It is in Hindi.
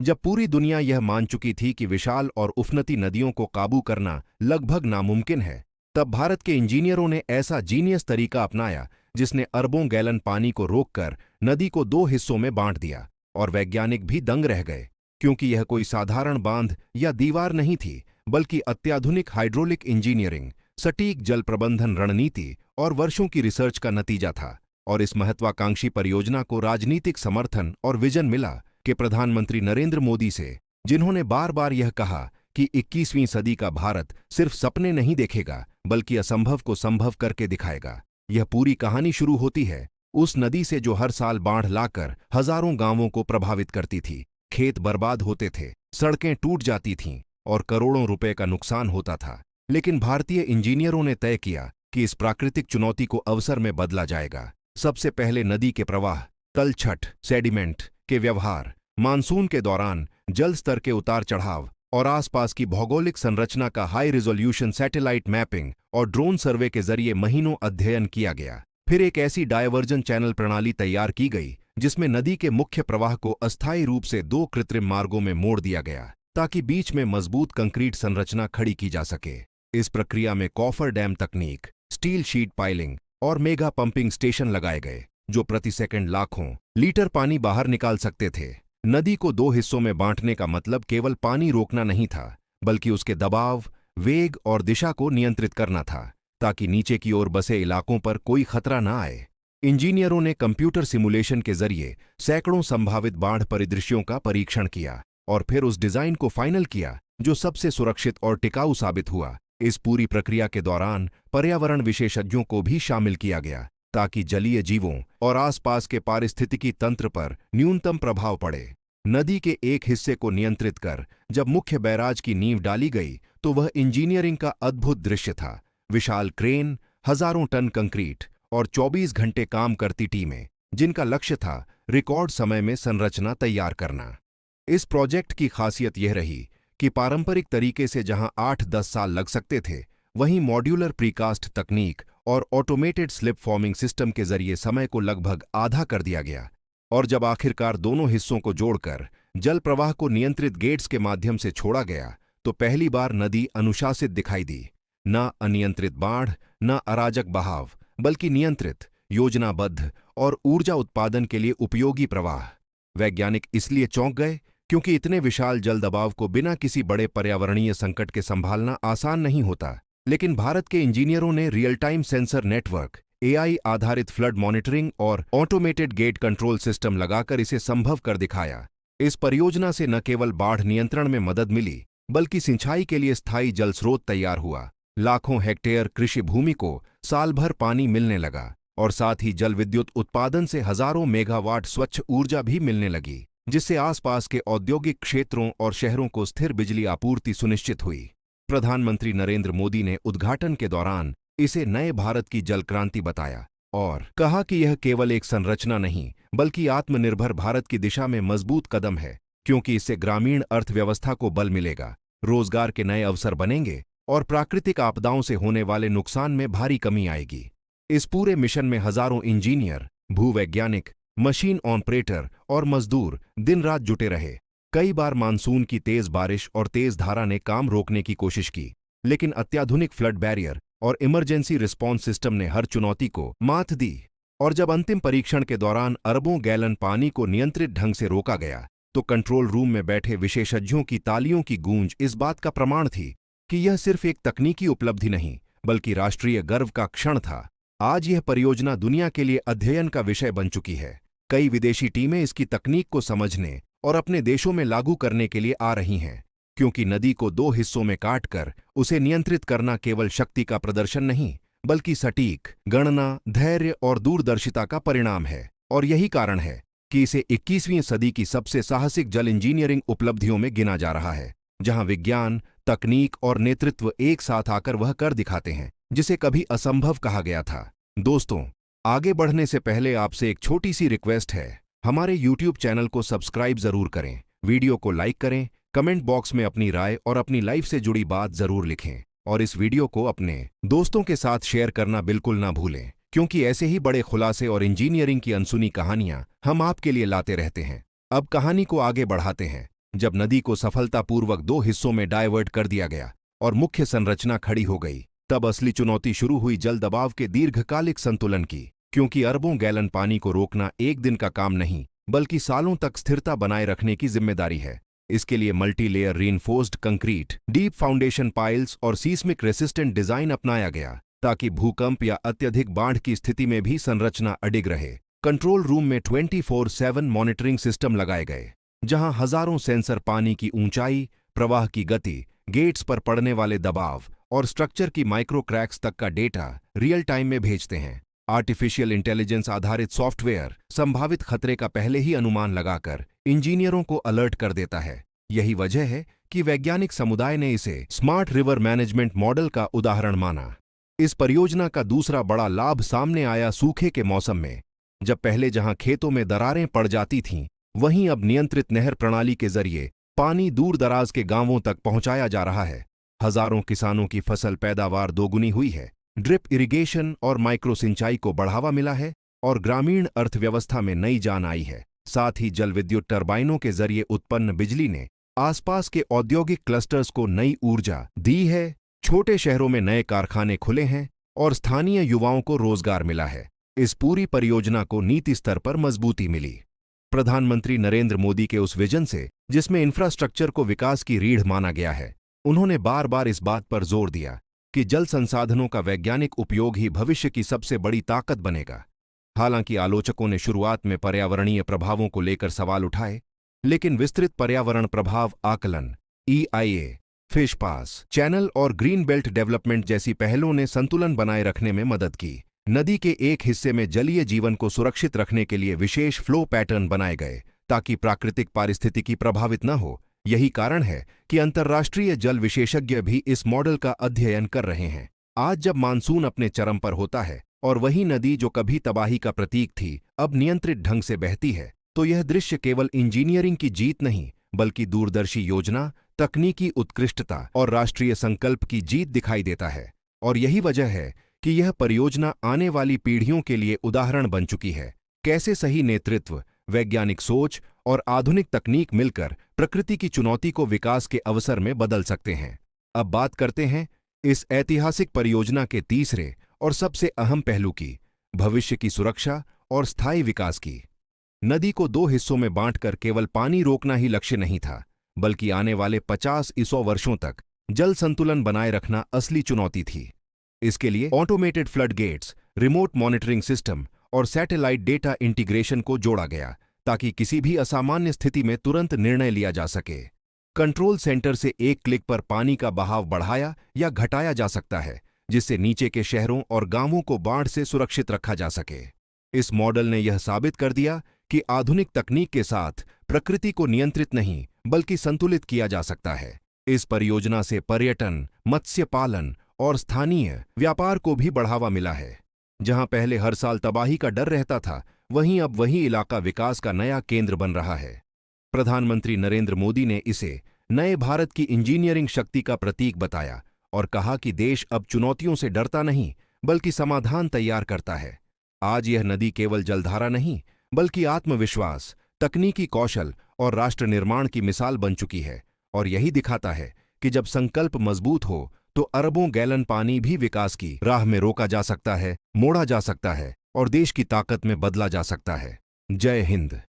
जब पूरी दुनिया यह मान चुकी थी कि विशाल और उफनती नदियों को काबू करना लगभग नामुमकिन है, तब भारत के इंजीनियरों ने ऐसा जीनियस तरीका अपनाया जिसने अरबों गैलन पानी को रोककर नदी को दो हिस्सों में बांट दिया। और वैज्ञानिक भी दंग रह गए, क्योंकि यह कोई साधारण बांध या दीवार नहीं थी, बल्कि अत्याधुनिक हाइड्रोलिक इंजीनियरिंग, सटीक जल प्रबंधन रणनीति और वर्षों की रिसर्च का नतीजा था। और इस महत्वाकांक्षी परियोजना को राजनीतिक समर्थन और विजन मिला कि प्रधानमंत्री नरेंद्र मोदी से, जिन्होंने बार बार यह कहा कि 21वीं सदी का भारत सिर्फ सपने नहीं देखेगा बल्कि असंभव को संभव करके दिखाएगा। यह पूरी कहानी शुरू होती है उस नदी से जो हर साल बाढ़ लाकर हजारों गांवों को प्रभावित करती थी। खेत बर्बाद होते थे, सड़कें टूट जाती थीं और करोड़ों रुपए का नुकसान होता था। लेकिन भारतीय इंजीनियरों ने तय किया कि इस प्राकृतिक चुनौती को अवसर में बदला जाएगा। सबसे पहले नदी के प्रवाह, तलछट, सेडिमेंट के व्यवहार, मानसून के दौरान जल स्तर के उतार चढ़ाव और आसपास की भौगोलिक संरचना का हाई रिजोल्यूशन सैटेलाइट मैपिंग और ड्रोन सर्वे के जरिए महीनों अध्ययन किया गया। फिर एक ऐसी डायवर्जन चैनल प्रणाली तैयार की गई जिसमें नदी के मुख्य प्रवाह को अस्थायी रूप से दो कृत्रिम मार्गों में मोड़ दिया गया ताकि बीच में मजबूत कंक्रीट संरचना खड़ी की जा सके। इस प्रक्रिया में कॉफर डैम तकनीक, स्टील शीट पाइलिंग और मेगा पंपिंग स्टेशन लगाए गए जो प्रति सेकंड लाखों लीटर पानी बाहर निकाल सकते थे। नदी को दो हिस्सों में बांटने का मतलब केवल पानी रोकना नहीं था, बल्कि उसके दबाव, वेग और दिशा को नियंत्रित करना था ताकि नीचे की ओर बसे इलाकों पर कोई खतरा न आए। इंजीनियरों ने कंप्यूटर सिमुलेशन के जरिए सैकड़ों संभावित बाढ़ परिदृश्यों का परीक्षण किया और फिर उस डिजाइन को फाइनल किया जो सबसे सुरक्षित और टिकाऊ साबित हुआ। इस पूरी प्रक्रिया के दौरान पर्यावरण विशेषज्ञों को भी शामिल किया गया ताकि जलीय जीवों और आसपास के पारिस्थितिकी तंत्र पर न्यूनतम प्रभाव पड़े। नदी के एक हिस्से को नियंत्रित कर जब मुख्य बैराज की नींव डाली गई तो वह इंजीनियरिंग का अद्भुत दृश्य था। विशाल क्रेन, हजारों टन कंक्रीट और 24 घंटे काम करती टीमें, जिनका लक्ष्य था रिकॉर्ड समय में संरचना तैयार करना। इस प्रोजेक्ट की खासियत यह रही कि पारंपरिक तरीके से जहां 8-10 साल लग सकते थे, वहीं मॉड्यूलर प्रीकास्ट तकनीक और ऑटोमेटेड स्लिप फॉर्मिंग सिस्टम के जरिए समय को लगभग आधा कर दिया गया। और जब आखिरकार दोनों हिस्सों को जोड़कर जल प्रवाह को नियंत्रित गेट्स के माध्यम से छोड़ा गया तो पहली बार नदी अनुशासित दिखाई दी। न अनियंत्रित बाढ़, न अराजक बहाव, बल्कि नियंत्रित, योजनाबद्ध और ऊर्जा उत्पादन के लिए उपयोगी प्रवाह। वैज्ञानिक इसलिए चौंक गए क्योंकि इतने विशाल जल दबाव को बिना किसी बड़े पर्यावरणीय संकट के संभालना आसान नहीं होता। लेकिन भारत के इंजीनियरों ने real time sensor network, AI आधारित फ्लड मॉनिटरिंग और ऑटोमेटेड गेट कंट्रोल सिस्टम लगाकर इसे संभव कर दिखाया। इस परियोजना से न केवल बाढ़ नियंत्रण में मदद मिली, बल्कि सिंचाई के लिए स्थायी जल स्रोत तैयार हुआ। लाखों हेक्टेयर कृषि भूमि को साल भर पानी मिलने लगा और साथ ही जल विद्युत उत्पादन से हजारों मेगावाट स्वच्छ ऊर्जा भी मिलने लगी, जिससे आसपास के औद्योगिक क्षेत्रों और शहरों को स्थिर बिजली आपूर्ति सुनिश्चित हुई। प्रधानमंत्री नरेंद्र मोदी ने उद्घाटन के दौरान इसे नए भारत की जल क्रांति बताया और कहा कि यह केवल एक संरचना नहीं, बल्कि आत्मनिर्भर भारत की दिशा में मजबूत कदम है, क्योंकि इससे ग्रामीण अर्थव्यवस्था को बल मिलेगा, रोजगार के नए अवसर बनेंगे और प्राकृतिक आपदाओं से होने वाले नुकसान में भारी कमी आएगी। इस पूरे मिशन में हजारों इंजीनियर, भूवैज्ञानिक, मशीन ऑपरेटर और मजदूर दिन रात जुटे रहे। कई बार मानसून की तेज बारिश और तेज धारा ने काम रोकने की कोशिश की, लेकिन अत्याधुनिक फ्लड बैरियर और इमरजेंसी रिस्पॉन्स सिस्टम ने हर चुनौती को मात दी। और जब अंतिम परीक्षण के दौरान अरबों गैलन पानी को नियंत्रित ढंग से रोका गया, तो कंट्रोल रूम में बैठे विशेषज्ञों की तालियों की गूंज इस बात का प्रमाण थी कि यह सिर्फ एक तकनीकी उपलब्धि नहीं, बल्कि राष्ट्रीय गर्व का क्षण था। आज यह परियोजना दुनिया के लिए अध्ययन का विषय बन चुकी है। कई विदेशी टीमें इसकी तकनीक को समझने और अपने देशों में लागू करने के लिए आ रही हैं, क्योंकि नदी को दो हिस्सों में काटकर उसे नियंत्रित करना केवल शक्ति का प्रदर्शन नहीं, बल्कि सटीक गणना, धैर्य और दूरदर्शिता का परिणाम है। और यही कारण है कि इसे 21वीं सदी की सबसे साहसिक जल इंजीनियरिंग उपलब्धियों में गिना जा रहा है, जहां विज्ञान, तकनीक और नेतृत्व एक साथ आकर वह कर दिखाते हैं जिसे कभी असंभव कहा गया था। दोस्तों, आगे बढ़ने से पहले आपसे एक छोटी सी रिक्वेस्ट है, हमारे YouTube चैनल को सब्सक्राइब जरूर करें, वीडियो को लाइक करें, कमेंट बॉक्स में अपनी राय और अपनी लाइफ से जुड़ी बात जरूर लिखें और इस वीडियो को अपने दोस्तों के साथ शेयर करना बिल्कुल ना भूलें, क्योंकि ऐसे ही बड़े खुलासे और इंजीनियरिंग की अनसुनी कहानियां हम आपके लिए लाते रहते हैं। अब कहानी को आगे बढ़ाते हैं। जब नदी को सफलतापूर्वक दो हिस्सों में डायवर्ट कर दिया गया और मुख्य संरचना खड़ी हो गई, तब असली चुनौती शुरू हुई जल दबाव के दीर्घकालिक संतुलन की, क्योंकि अरबों गैलन पानी को रोकना एक दिन का काम नहीं बल्कि सालों तक स्थिरता बनाए रखने की जिम्मेदारी है। इसके लिए multi layer reinforced concrete, deep foundation piles और सीस्मिक रेसिस्टेंट डिजाइन अपनाया गया ताकि भूकंप या अत्यधिक बाढ़ की स्थिति में भी संरचना अडिग रहे। कंट्रोल रूम में 24/7 मॉनिटरिंग सिस्टम लगाए गए, जहां हजारों सेंसर पानी की ऊंचाई, प्रवाह की गति, गेट्स पर पड़ने वाले दबाव और स्ट्रक्चर की माइक्रो क्रैक्स तक का डेटा रियल टाइम में भेजते हैं। आर्टिफिशियल इंटेलिजेंस आधारित सॉफ्टवेयर संभावित खतरे का पहले ही अनुमान लगाकर इंजीनियरों को अलर्ट कर देता है। यही वजह है कि वैज्ञानिक समुदाय ने इसे स्मार्ट रिवर मैनेजमेंट मॉडल का उदाहरण माना। इस परियोजना का दूसरा बड़ा लाभ सामने आया सूखे के मौसम में। जब पहले जहां खेतों में दरारें पड़ जाती थीं, वहीं अब नियंत्रित नहर प्रणाली के जरिए पानी दूर दराज के गांवों तक पहुंचाया जा रहा है। हजारों किसानों की फसल पैदावार दोगुनी हुई है, ड्रिप इरिगेशन और माइक्रो सिंचाई को बढ़ावा मिला है और ग्रामीण अर्थव्यवस्था में नई जान आई है। साथ ही जल विद्युत टर्बाइनों के जरिए उत्पन्न बिजली ने आसपास के औद्योगिक क्लस्टर्स को नई ऊर्जा दी है। छोटे शहरों में नए कारखाने खुले हैं और स्थानीय युवाओं को रोजगार मिला है। इस पूरी परियोजना को नीति स्तर पर मजबूती मिली। प्रधानमंत्री नरेंद्र मोदी के उस विजन से, जिसमें इंफ्रास्ट्रक्चर को विकास की रीढ़ माना गया है, उन्होंने बार बार इस बात पर जोर दिया कि जल संसाधनों का वैज्ञानिक उपयोग ही भविष्य की सबसे बड़ी ताकत बनेगा। हालांकि आलोचकों ने शुरुआत में पर्यावरणीय प्रभावों को लेकर सवाल उठाए, लेकिन विस्तृत पर्यावरण प्रभाव आकलन, EIA, फिश पास चैनल और ग्रीन बेल्ट डेवलपमेंट जैसी पहलों ने संतुलन बनाए रखने में मदद की। नदी के एक हिस्से में जलीय जीवन को सुरक्षित रखने के लिए विशेष फ्लो पैटर्न बनाए गए ताकि प्राकृतिक पारिस्थितिकी प्रभावित न हो। यही कारण है कि अंतर्राष्ट्रीय जल विशेषज्ञ भी इस मॉडल का अध्ययन कर रहे हैं। आज जब मानसून अपने चरम पर होता है और वही नदी जो कभी तबाही का प्रतीक थी, अब नियंत्रित ढंग से बहती है, तो यह दृश्य केवल इंजीनियरिंग की जीत नहीं बल्कि दूरदर्शी योजना, तकनीकी उत्कृष्टता और राष्ट्रीय संकल्प की जीत दिखाई देता है। और यही वजह है कि यह परियोजना आने वाली पीढ़ियों के लिए उदाहरण बन चुकी है, कैसे सही नेतृत्व, वैज्ञानिक सोच और आधुनिक तकनीक मिलकर प्रकृति की चुनौती को विकास के अवसर में बदल सकते हैं। अब बात करते हैं इस ऐतिहासिक परियोजना के तीसरे और सबसे अहम पहलू की, भविष्य की सुरक्षा और स्थायी विकास की। नदी को दो हिस्सों में बांटकर केवल पानी रोकना ही लक्ष्य नहीं था, बल्कि आने वाले 50-100 वर्षों तक जल संतुलन बनाए रखना असली चुनौती थी। इसके लिए automated flood gates, remote monitoring system और सैटेलाइट डेटा इंटीग्रेशन को जोड़ा गया ताकि किसी भी असामान्य स्थिति में तुरंत निर्णय लिया जा सके। कंट्रोल सेंटर से एक क्लिक पर पानी का बहाव बढ़ाया या घटाया जा सकता है, जिससे नीचे के शहरों और गांवों को बाढ़ से सुरक्षित रखा जा सके। इस मॉडल ने यह साबित कर दिया कि आधुनिक तकनीक के साथ प्रकृति को नियंत्रित नहीं बल्कि संतुलित किया जा सकता है। इस परियोजना से पर्यटन, मत्स्य पालन और स्थानीय व्यापार को भी बढ़ावा मिला है। जहां पहले हर साल तबाही का डर रहता था, वहीं अब वही इलाका विकास का नया केंद्र बन रहा है। प्रधानमंत्री नरेंद्र मोदी ने इसे नए भारत की इंजीनियरिंग शक्ति का प्रतीक बताया और कहा कि देश अब चुनौतियों से डरता नहीं बल्कि समाधान तैयार करता है। आज यह नदी केवल जलधारा नहीं बल्कि आत्मविश्वास, तकनीकी कौशल और राष्ट्र निर्माण की मिसाल बन चुकी है। और यही दिखाता है कि जब संकल्प मजबूत हो तो अरबों गैलन पानी भी विकास की राह में रोका जा सकता है, मोड़ा जा सकता है और देश की ताकत में बदला जा सकता है। जय हिंद।